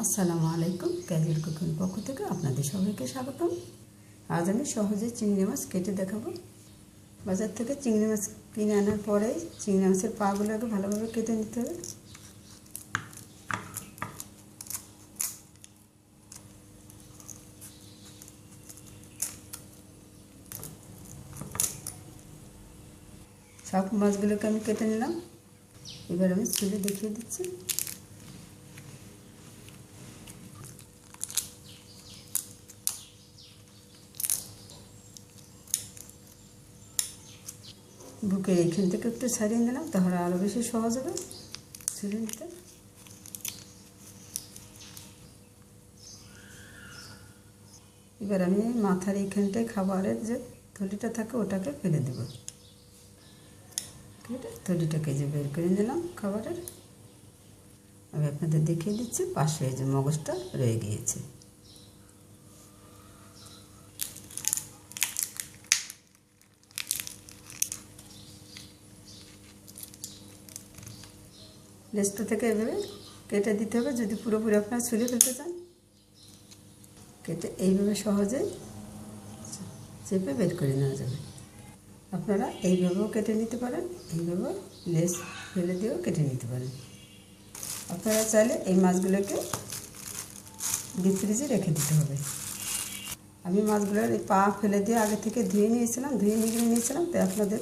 আসসালামু আলাইকুম। Casual cooking পক্ষ থেকে আপনাদের সবাইকে স্বাগতম। আজ আমি সহজে চিংড়ি মাছ কেটে দেখাবো। বাজার থেকে চিংড়ি মাছ কিনে আনার পরে চিংড়ি মাছের পাগুলোকে ভালোভাবে কেটে নিতে হবে। সব মাছগুলোকে আমি কেটে নিলাম। এবার আমি ছুলে দেখিয়ে দিচ্ছি। বুকের এইখান থেকে একটু ছাড়িয়ে নিলাম, তাহলে আরও বেশি সহজ হবে ছুলে নিতে। এবার আমি মাথার এইখানটায় খাবারের যে থলিটা থাকে ওটাকে ফেলে দেবো। থলিটাকে যে বের করে নিলাম খাবারের। আমি আপনাদের দেখিয়ে দিচ্ছি, পাশে যে মগজটা রয়ে গিয়েছে। লেজটা থেকে এভাবে কেটে দিতে হবে যদি পুরোপুরি আপনারা ছুলে ফেলতে চান। কেটে এইভাবে সহজে চেপে বের করে নেওয়া যাবে। আপনারা এইভাবেও কেটে নিতে পারেন, এইভাবেও লেজ ফেলে দিয়েও কেটে নিতে পারেন। আপনারা চাইলে এই মাছগুলোকে ডিপ ফ্রিজে রেখে দিতে হবে। আমি মাছগুলোর এই পা ফেলে দিয়ে আগে থেকে ধুয়ে নিয়েছিলাম তাই আপনাদের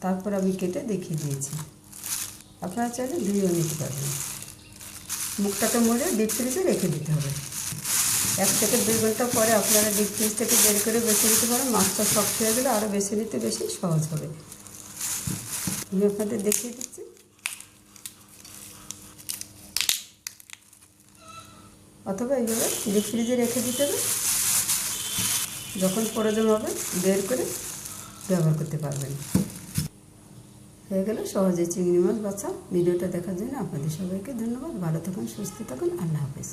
তারপর আমি কেটে দেখিয়ে দিয়েছি। আপনারা চাইলে ধুয়েও নিতে পারবেন। মুখটাকে মুড়ে ডিপ ফ্রিজে রেখে দিতে হবে। 1 থেকে 2 ঘন্টা পরে আপনারা ডিপ ফ্রিজ থেকে বের করে বেছে নিতে পারেন। মাছটা শক্ত হয়ে গেলে আরও বেছে নিতে বেশি সহজ হবে। আমি আপনাদের দেখিয়ে দিচ্ছি। অথবা এইভাবে ডিপ ফ্রিজে রেখে দিতে হবে, যখন প্রয়োজন হবে বের করে ব্যবহার করতে পারবেন। হয়ে গেল সহজে চিংড়ি মাছ বাছা। ভিডিওটা দেখার জন্য আপনাদের সবাইকে ধন্যবাদ। ভালো থাকুন, সুস্থ থাকুন। আল্লাহ হাফেজ।